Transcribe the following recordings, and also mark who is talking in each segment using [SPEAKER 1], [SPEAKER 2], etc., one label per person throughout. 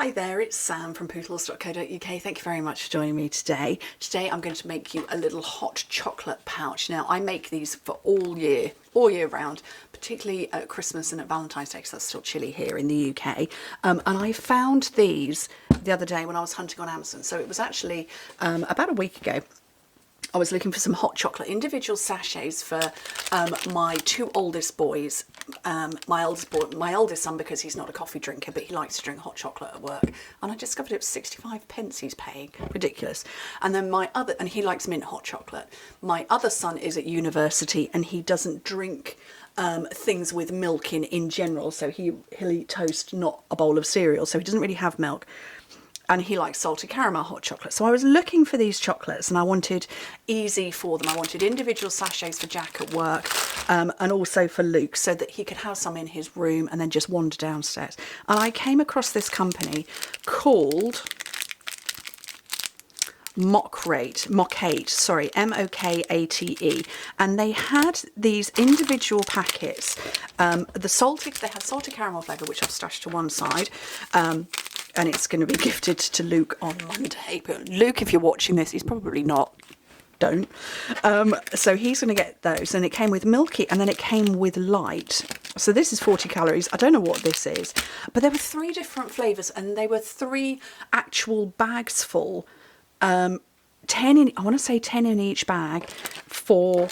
[SPEAKER 1] Hi there, it's Sam from Pootles.co.uk. Thank you very much for joining me today. Today I'm going to make you a little hot chocolate pouch. Now I make these for all year round, particularly at Christmas and at Valentine's Day because that's still chilly here in the UK. And I found these the other day when I was hunting on Amazon. So it was actually about a week ago. I was looking for some hot chocolate individual sachets for my two oldest boys. My eldest son, because he's not a coffee drinker, but he likes to drink hot chocolate at work. And I discovered it was 65p he's paying. Ridiculous. And then and he likes mint hot chocolate. My other son is at university and he doesn't drink things with milk in general. So he'll eat toast, not a bowl of cereal. So he doesn't really have milk. And he likes salted caramel hot chocolate. So I was looking for these chocolates and I wanted easy for them. I wanted individual sachets for Jack at work and also for Luke so that he could have some in his room and then just wander downstairs. And I came across this company called Mockate, M-O-K-A-T-E, and they had these individual packets. They had salted caramel flavour, which I've stashed to one side, and it's going to be gifted to Luke on Monday. But Luke, if you're watching this, he's probably not. Don't. So he's going to get those, and it came with milky, and then it came with light. So this is 40 calories. I don't know what this is, but there were 3 different flavours, and they were 3 actual bags full. 10 in, I want to say 10 in each bag for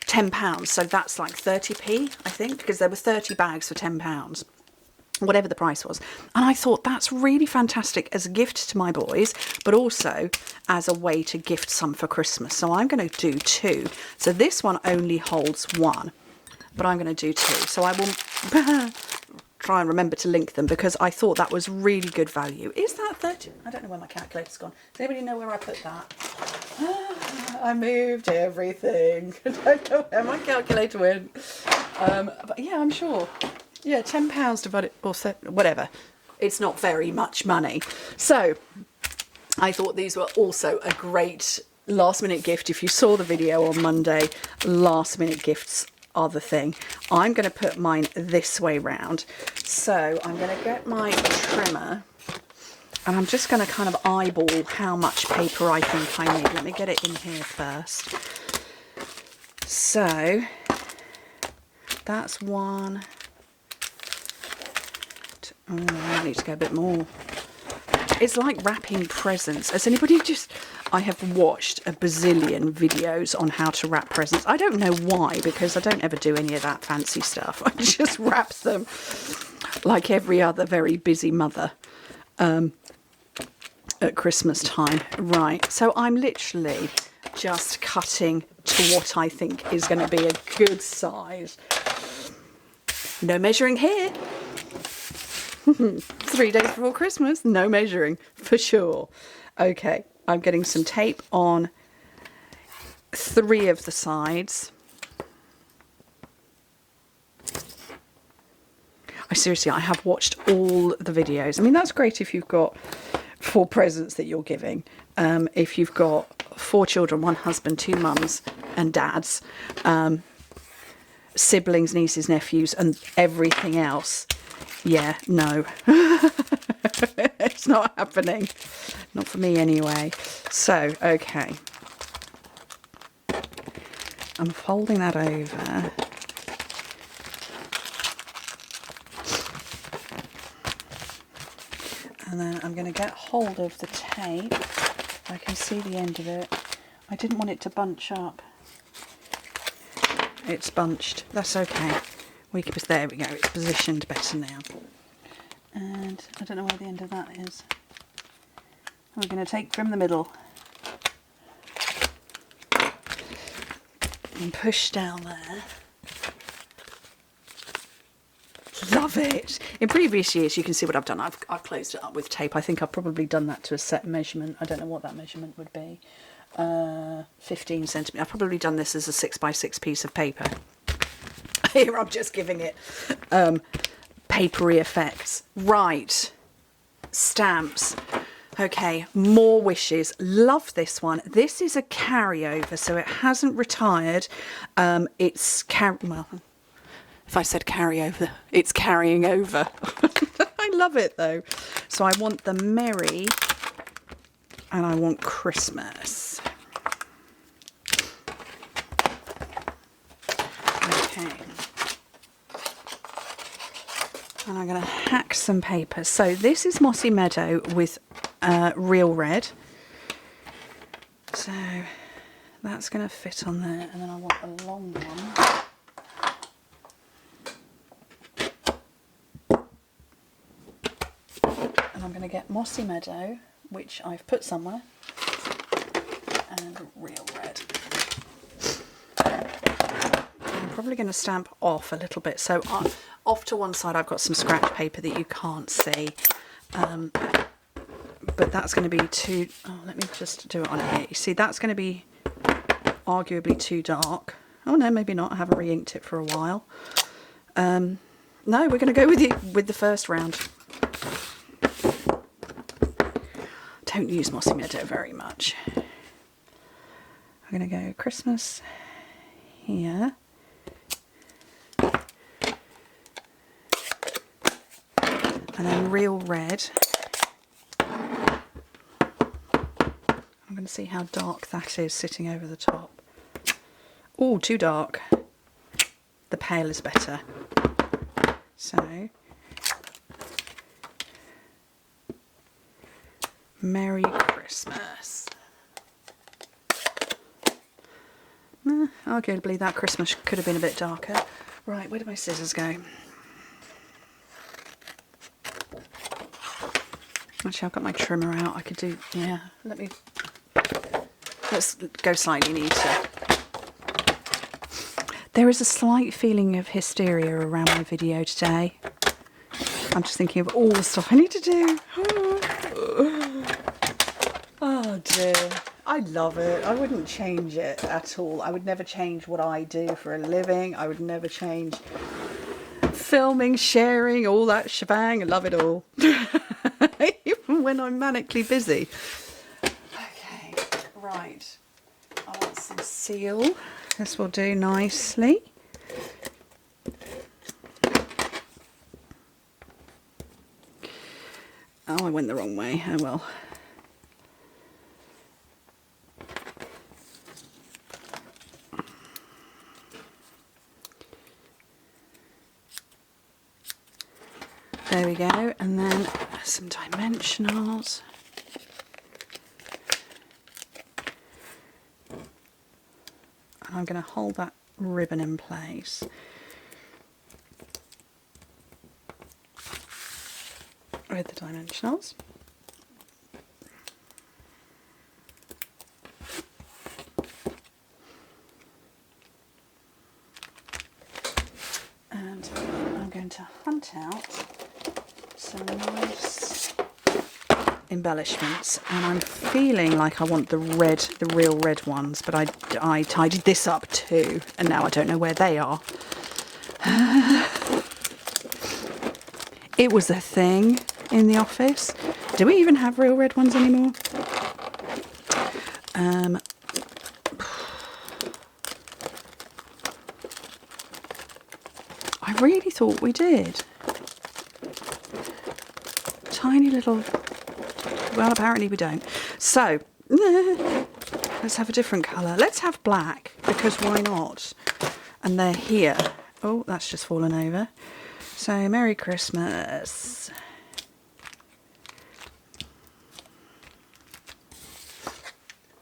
[SPEAKER 1] £10. So that's like 30p, I think, because there were 30 bags for £10. Whatever the price was. And I thought that's really fantastic as a gift to my boys, but also as a way to gift some for Christmas. So I'm going to do 2. So this one only holds 1, but I'm going to do 2. So I will try and remember to link them because I thought that was really good value. Is that 30? I don't know where my calculator's gone. Does anybody know where I put that? I moved everything. I don't know where my calculator went. But yeah, I'm sure. Yeah, £10 divided, or whatever. It's not very much money. So I thought these were also a great last minute gift. If you saw the video on Monday, last minute gifts are the thing. I'm going to put mine this way round. So I'm going to get my trimmer and I'm just going to kind of eyeball how much paper I think I need. Let me get it in here first. So that's 1. Oh, I need to go a bit more. It's like wrapping presents. I have watched a bazillion videos on how to wrap presents. I don't know why, because I don't ever do any of that fancy stuff. I just wrap them like every other very busy mother at Christmas time. Right, so I'm literally just cutting to what I think is going to be a good size. No measuring here. 3 days before Christmas, no measuring for sure. Okay, I'm getting some tape on 3 of the sides. I have watched all the videos. I mean, that's great if you've got 4 presents that you're giving. If you've got 4 children, 1 husband, 2 mums and dads, siblings, nieces, nephews, and everything else. Yeah, no. It's not happening. Not for me anyway. So, okay. I'm folding that over. And then I'm going to get hold of the tape. I can see the end of it. I didn't want it to bunch up. It's bunched. That's okay. There we go, it's positioned better now. And I don't know where the end of that is. We're going to take from the middle and push down there. Love it! In previous years, you can see what I've done. I've closed it up with tape. I think I've probably done that to a set measurement. I don't know what that measurement would be. 15 centimetres. I've probably done this as a 6x6 piece of paper. Here I'm just giving it papery effects. Right, stamps. Okay, more wishes. Love this one. This is a carryover, so it hasn't retired. It's well, if I said carryover, it's carrying over. I love it though. So I want the merry and I want Christmas. Okay. And I'm going to hack some paper. So this is Mossy Meadow with real red. So that's going to fit on there. And then I want a long one. And I'm going to get Mossy Meadow, which I've put somewhere, and real red. I'm probably going to stamp off a little bit. So off to one side I've got some scratch paper that you can't see. But that's going to be too... Oh, let me just do it on here. You see, that's going to be arguably too dark. Oh no, maybe not. I haven't re-inked it for a while. No, we're going to go with the first round. Don't use Mossy Meadow very much. I'm going to go Christmas here. And then real red. I'm going to see how dark that is sitting over the top. Oh, too dark. The pale is better. So, Merry Christmas. Arguably that Christmas could have been a bit darker. Right, where did my scissors go? Actually, I've got my trimmer out. I could do, yeah, let's go slightly neater. There is a slight feeling of hysteria around my video today. I'm just thinking of all the stuff I need to do. Oh dear. I love it. I wouldn't change it at all. I would never change what I do for a living. I would never change filming, sharing, all that shebang. I love it all. Even when I'm manically busy. Okay, right. I want some seal. This will do nicely. Oh, I went the wrong way. Oh well. There we go, and then some dimensionals. And I'm going to hold that ribbon in place. With the dimensionals. And I'm going to hunt out some nice embellishments, and I'm feeling like I want the real red ones, but I tidied this up too, and now I don't know where they are. It was a thing in the office. Do we even have real red ones anymore? I really thought we did. Tiny little... Well, apparently we don't. So, let's have a different colour. Let's have black, because why not? And they're here. Oh, that's just fallen over. So, Merry Christmas.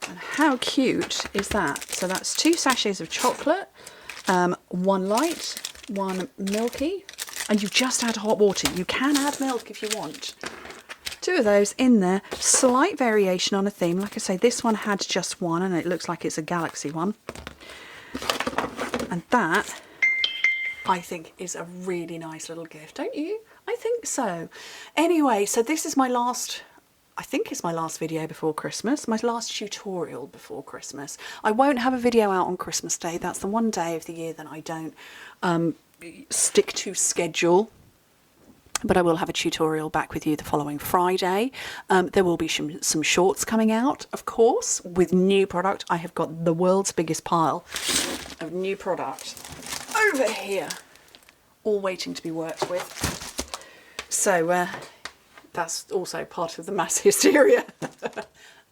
[SPEAKER 1] And how cute is that? So that's 2 sachets of chocolate, 1 light, 1 milky, and you just add hot water. You can add milk if you want. 2 of those in there. Slight variation on a theme. Like I say, this one had just 1, and it looks like it's a galaxy one. And that, I think, is a really nice little gift, don't you? I think so. Anyway, so this is my last... I think it's my last video before Christmas, my last tutorial before Christmas. I won't have a video out on Christmas Day. That's the one day of the year that I don't stick to schedule. But I will have a tutorial back with you the following Friday. There will be some shorts coming out, of course, with new product. I have got the world's biggest pile of new product over here, all waiting to be worked with. So, that's also part of the mass hysteria.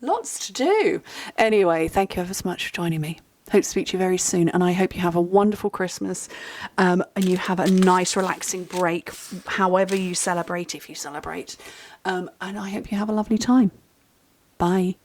[SPEAKER 1] Lots to do. Anyway, thank you ever so much for joining me. Hope to speak to you very soon, and I hope you have a wonderful Christmas, and you have a nice relaxing break, however you celebrate, if you celebrate, and I hope you have a lovely time. Bye.